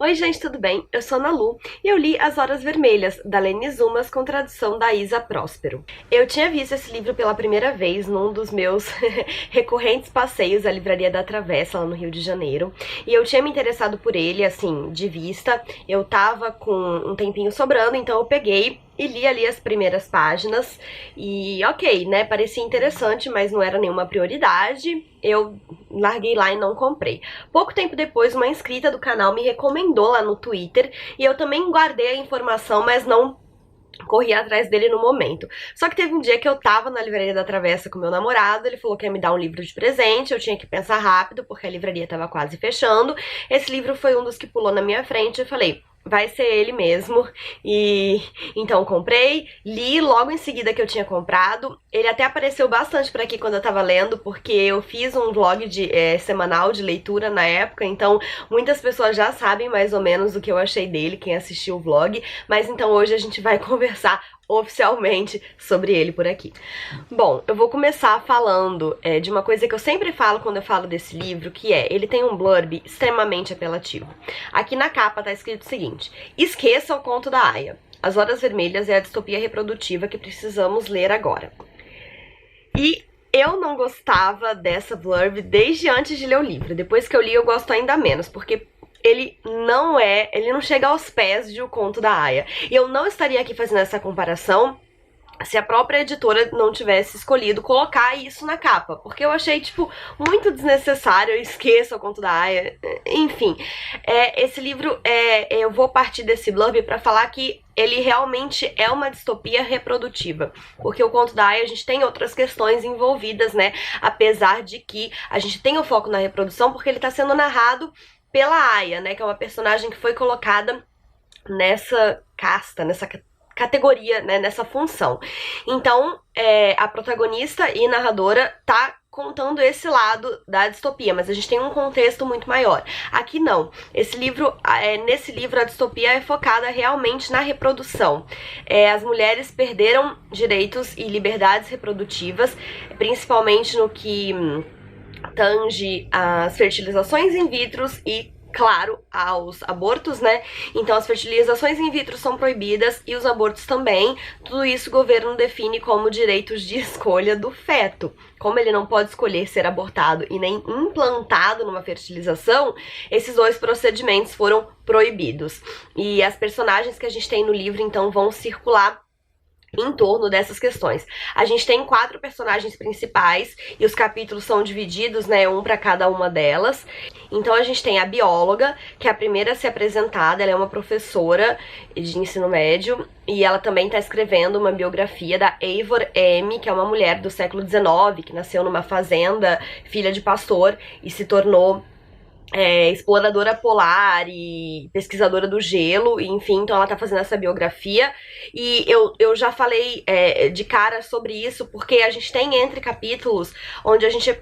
Oi gente, tudo bem? Eu sou a Ana Lu e eu li As Horas Vermelhas, da Lene Zumas, com tradução da Isa Próspero. Eu tinha visto esse livro pela primeira vez num dos meus recorrentes passeios à Livraria da Travessa, lá no Rio de Janeiro, e eu tinha me interessado por ele, assim, de vista. Eu tava com um tempinho sobrando, então eu peguei e li ali as primeiras páginas e ok, né, parecia interessante, mas não era nenhuma prioridade. Eu larguei lá e não comprei. Pouco tempo depois, uma inscrita do canal me recomendou lá no Twitter e eu também guardei a informação, mas não corri atrás dele no momento. Só que teve um dia que eu tava na Livraria da Travessa com meu namorado, ele falou que ia me dar um livro de presente, eu tinha que pensar rápido porque a livraria tava quase fechando. Esse livro foi um dos que pulou na minha frente, eu falei, vai ser ele mesmo. E então comprei, li logo em seguida que eu tinha comprado. Ele até apareceu bastante por aqui quando eu tava lendo, porque eu fiz um vlog semanal de leitura na época, então muitas pessoas já sabem mais ou menos o que eu achei dele, quem assistiu o vlog, mas então hoje a gente vai conversar oficialmente sobre ele por aqui. Bom, eu vou começar falando de uma coisa que eu sempre falo quando eu falo desse livro, que ele tem um blurb extremamente apelativo. Aqui na capa tá escrito o seguinte: esqueça o conto da Aya. As Horas Vermelhas é a distopia reprodutiva que precisamos ler agora. E eu não gostava dessa blurb desde antes de ler o livro. Depois que eu li, eu gosto ainda menos, porque ele não chega aos pés de O Conto da Aya. E eu não estaria aqui fazendo essa comparação se a própria editora não tivesse escolhido colocar isso na capa, porque eu achei, tipo, muito desnecessário. Eu esqueço O Conto da Aya, enfim. Esse livro, eu vou partir desse blurb pra falar que ele realmente é uma distopia reprodutiva, porque O Conto da Aya a gente tem outras questões envolvidas, né, apesar de que a gente tem o foco na reprodução, porque ele tá sendo narrado pela Aya, né, que é uma personagem que foi colocada nessa casta, nessa categoria, né, nessa função. Então, a protagonista e narradora tá contando esse lado da distopia, mas a gente tem um contexto muito maior. Aqui não. Nesse livro a distopia é focada realmente na reprodução. As mulheres perderam direitos e liberdades reprodutivas, principalmente no que tange às fertilizações in vitro e, claro, aos abortos, né? Então as fertilizações in vitro são proibidas e os abortos também. Tudo isso o governo define como direitos de escolha do feto. Como ele não pode escolher ser abortado e nem implantado numa fertilização, esses dois procedimentos foram proibidos. E as personagens que a gente tem no livro, então, vão circular em torno dessas questões. A gente tem 4 personagens principais e os capítulos são divididos, né, um para cada uma delas. Então a gente tem a bióloga, que é a primeira a ser apresentada. Ela é uma professora de ensino médio e ela também está escrevendo uma biografia da Eivor M., que é uma mulher do século XIX, que nasceu numa fazenda, filha de pastor, e se tornou exploradora polar e pesquisadora do gelo, e, enfim, então ela tá fazendo essa biografia. E eu já falei de cara sobre isso, porque a gente tem entre capítulos onde a gente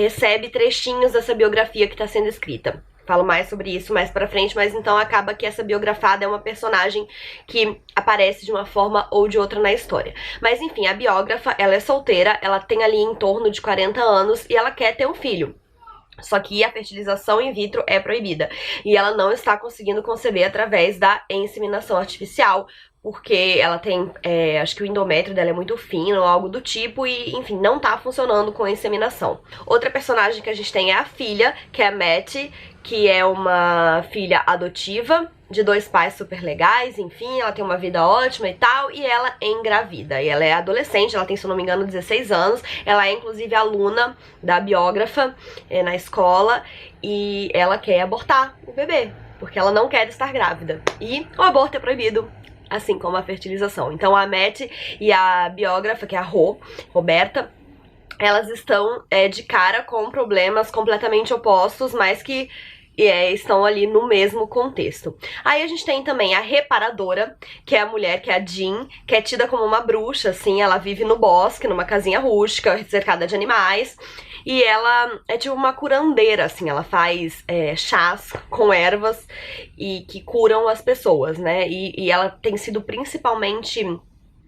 recebe trechinhos dessa biografia que tá sendo escrita. Falo mais sobre isso mais pra frente, mas então acaba que essa biografada é uma personagem que aparece de uma forma ou de outra na história. Mas enfim, a biógrafa, ela é solteira, ela tem ali em torno de 40 anos e ela quer ter um filho. Só que a fertilização in vitro é proibida e ela não está conseguindo conceber através da inseminação artificial, porque ela tem, acho que o endométrio dela é muito fino ou algo do tipo, e enfim, não tá funcionando com a inseminação. Outra personagem que a gente tem é a filha, que é a Mattie, que é uma filha adotiva de 2 pais super legais, enfim, ela tem uma vida ótima e tal, e ela é engravida. E ela é adolescente, ela tem, se eu não me engano, 16 anos, ela é inclusive aluna da biógrafa na escola, e ela quer abortar o bebê, porque ela não quer estar grávida. E o aborto é proibido, assim como a fertilização. Então a Mattie e a biógrafa, que é a Roberta, elas estão de cara com problemas completamente opostos, mas que estão ali no mesmo contexto. Aí a gente tem também a reparadora, que é a mulher, que é a Jean, que é tida como uma bruxa, assim. Ela vive no bosque, numa casinha rústica, cercada de animais, e ela é tipo uma curandeira, assim. Ela faz chás com ervas e que curam as pessoas, né? E ela tem sido principalmente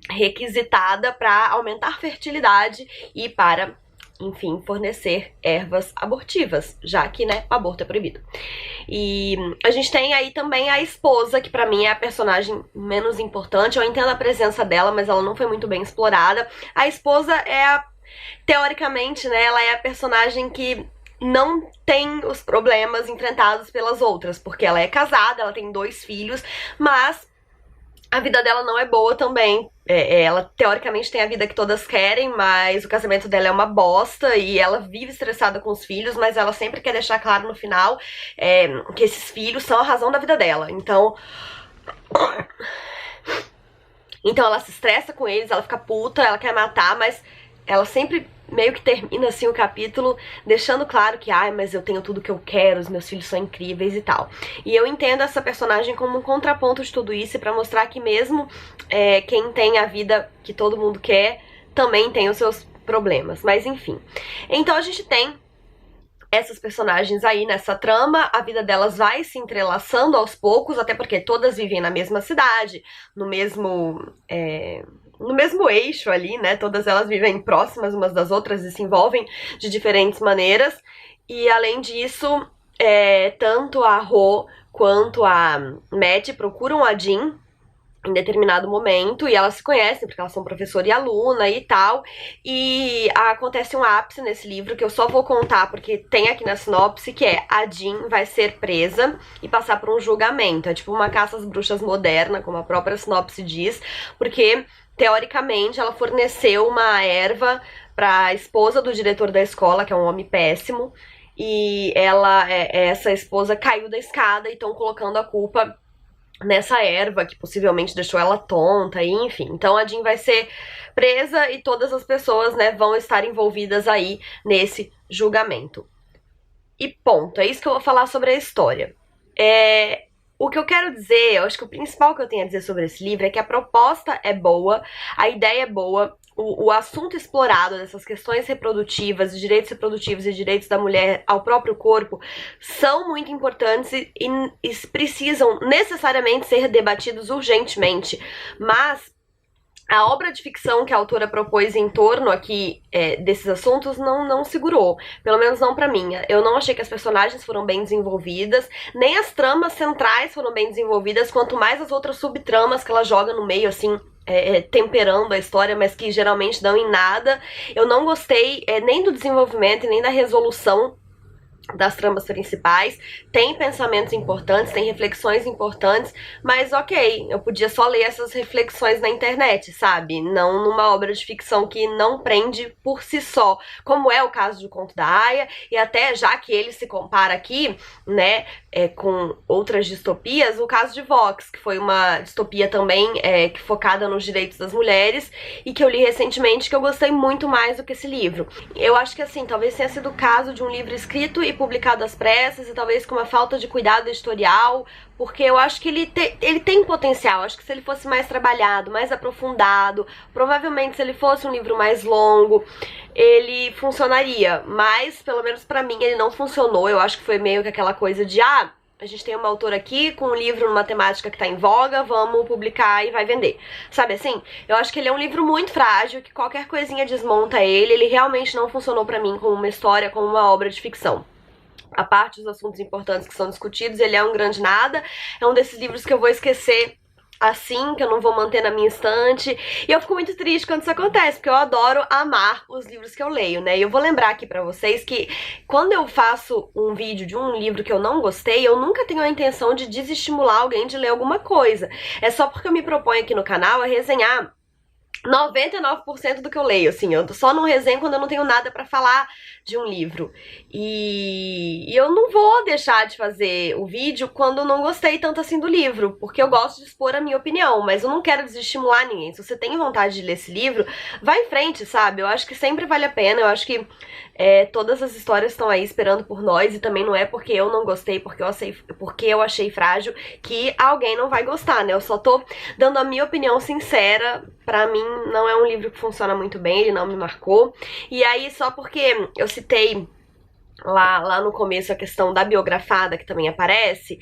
requisitada para aumentar a fertilidade e para enfim, fornecer ervas abortivas, já que, né, o aborto é proibido. E a gente tem aí também a esposa, que pra mim é a personagem menos importante. Eu entendo a presença dela, mas ela não foi muito bem explorada. A esposa é teoricamente, né, ela é a personagem que não tem os problemas enfrentados pelas outras, porque ela é casada, ela tem 2 filhos, mas a vida dela não é boa também. Ela teoricamente tem a vida que todas querem, mas o casamento dela é uma bosta e ela vive estressada com os filhos, mas ela sempre quer deixar claro no final que esses filhos são a razão da vida dela. Então ela se estressa com eles, ela fica puta, ela quer matar, mas ela sempre meio que termina assim o capítulo deixando claro que, mas eu tenho tudo que eu quero, os meus filhos são incríveis e tal. E eu entendo essa personagem como um contraponto de tudo isso, pra mostrar que mesmo quem tem a vida que todo mundo quer também tem os seus problemas, mas enfim. Então a gente tem essas personagens aí nessa trama, a vida delas vai se entrelaçando aos poucos, até porque todas vivem na mesma cidade, no mesmo eixo ali, né? Todas elas vivem próximas umas das outras e se envolvem de diferentes maneiras. E além disso, tanto a Ro quanto a Matt procuram a Jean em determinado momento, e elas se conhecem porque elas são professora e aluna e tal, e acontece um ápice nesse livro que eu só vou contar porque tem aqui na sinopse, que é: a Jean vai ser presa e passar por um julgamento. É tipo uma caça às bruxas moderna, como a própria sinopse diz, porque teoricamente ela forneceu uma erva pra esposa do diretor da escola, que é um homem péssimo, e essa esposa caiu da escada e estão colocando a culpa nessa erva que possivelmente deixou ela tonta, e enfim. Então a Jean vai ser presa e todas as pessoas, né, vão estar envolvidas aí nesse julgamento. E ponto, é isso que eu vou falar sobre a história. O que eu quero dizer, eu acho que o principal que eu tenho a dizer sobre esse livro é que a proposta é boa, a ideia é boa, o assunto explorado dessas questões reprodutivas, direitos reprodutivos e direitos da mulher ao próprio corpo são muito importantes e precisam necessariamente ser debatidos urgentemente, mas a obra de ficção que a autora propôs em torno aqui desses assuntos não segurou, pelo menos não pra mim. Eu não achei que as personagens foram bem desenvolvidas, nem as tramas centrais foram bem desenvolvidas, quanto mais as outras subtramas que ela joga no meio, assim, temperando a história, mas que geralmente dão em nada. Eu não gostei nem do desenvolvimento e nem da resolução das tramas principais. Tem pensamentos importantes, tem reflexões importantes, mas ok, eu podia só ler essas reflexões na internet, sabe? Não numa obra de ficção que não prende por si só, como é o caso do Conto da Aia, e até já que ele se compara aqui, né, com outras distopias, o caso de Vox, que foi uma distopia também que focada nos direitos das mulheres, e que eu li recentemente, que eu gostei muito mais do que esse livro. Eu acho que assim, talvez tenha sido o caso de um livro escrito e publicado às pressas, e talvez com uma falta de cuidado editorial, porque eu acho que ele tem potencial. Acho que se ele fosse mais trabalhado, mais aprofundado, provavelmente se ele fosse um livro mais longo, ele funcionaria, mas pelo menos pra mim ele não funcionou. Eu acho que foi meio que aquela coisa de a gente tem uma autora aqui com um livro numa temática que tá em voga, vamos publicar e vai vender. Sabe assim? Eu acho que ele é um livro muito frágil, que qualquer coisinha desmonta ele. Ele realmente não funcionou pra mim como uma história, como uma obra de ficção. A parte dos assuntos importantes que são discutidos, ele é um grande nada. É um desses livros que eu vou esquecer assim, que eu não vou manter na minha estante. E eu fico muito triste quando isso acontece, porque eu adoro amar os livros que eu leio, né? E eu vou lembrar aqui pra vocês que quando eu faço um vídeo de um livro que eu não gostei, eu nunca tenho a intenção de desestimular alguém de ler alguma coisa. É só porque eu me proponho aqui no canal a resenhar 99% do que eu leio, assim. Eu só não resenho quando eu não tenho nada pra falar de um livro. E eu não vou deixar de fazer o vídeo quando eu não gostei tanto assim do livro, porque eu gosto de expor a minha opinião, mas eu não quero desestimular ninguém. Se você tem vontade de ler esse livro, vai em frente, sabe? Eu acho que sempre vale a pena. Eu acho que todas as histórias estão aí esperando por nós, e também não é porque eu não gostei, porque eu achei frágil, que alguém não vai gostar, né? Eu só tô dando a minha opinião sincera. Pra mim, não é um livro que funciona muito bem, ele não me marcou. E aí, só porque eu citei lá no começo a questão da biografada, que também aparece,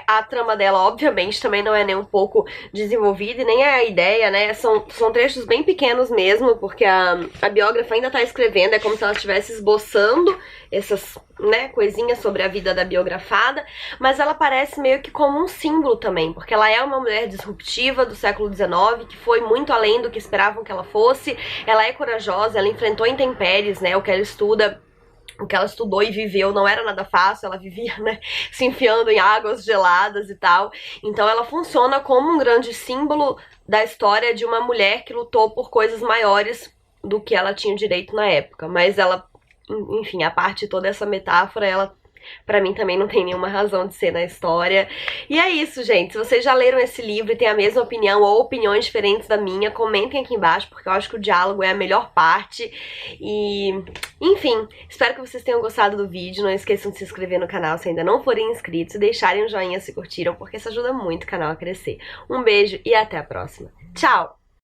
a trama dela, obviamente, também não é nem um pouco desenvolvida e nem é a ideia, né? São trechos bem pequenos mesmo, porque a biógrafa ainda tá escrevendo, é como se ela estivesse esboçando essas, né, coisinhas sobre a vida da biografada, mas ela aparece meio que como um símbolo também, porque ela é uma mulher disruptiva do século XIX, que foi muito além do que esperavam que ela fosse, ela é corajosa, ela enfrentou intempéries, né, o que ela estudou e viveu não era nada fácil, ela vivia, né, se enfiando em águas geladas e tal. Então ela funciona como um grande símbolo da história de uma mulher que lutou por coisas maiores do que ela tinha direito na época. Mas ela, enfim, a parte de toda essa metáfora, ela pra mim também não tem nenhuma razão de ser na história. E é isso, gente. Se vocês já leram esse livro e têm a mesma opinião ou opiniões diferentes da minha, comentem aqui embaixo, porque eu acho que o diálogo é a melhor parte. E, enfim, espero que vocês tenham gostado do vídeo. Não esqueçam de se inscrever no canal se ainda não forem inscritos e deixarem um joinha se curtiram, porque isso ajuda muito o canal a crescer. Um beijo e até a próxima. Tchau!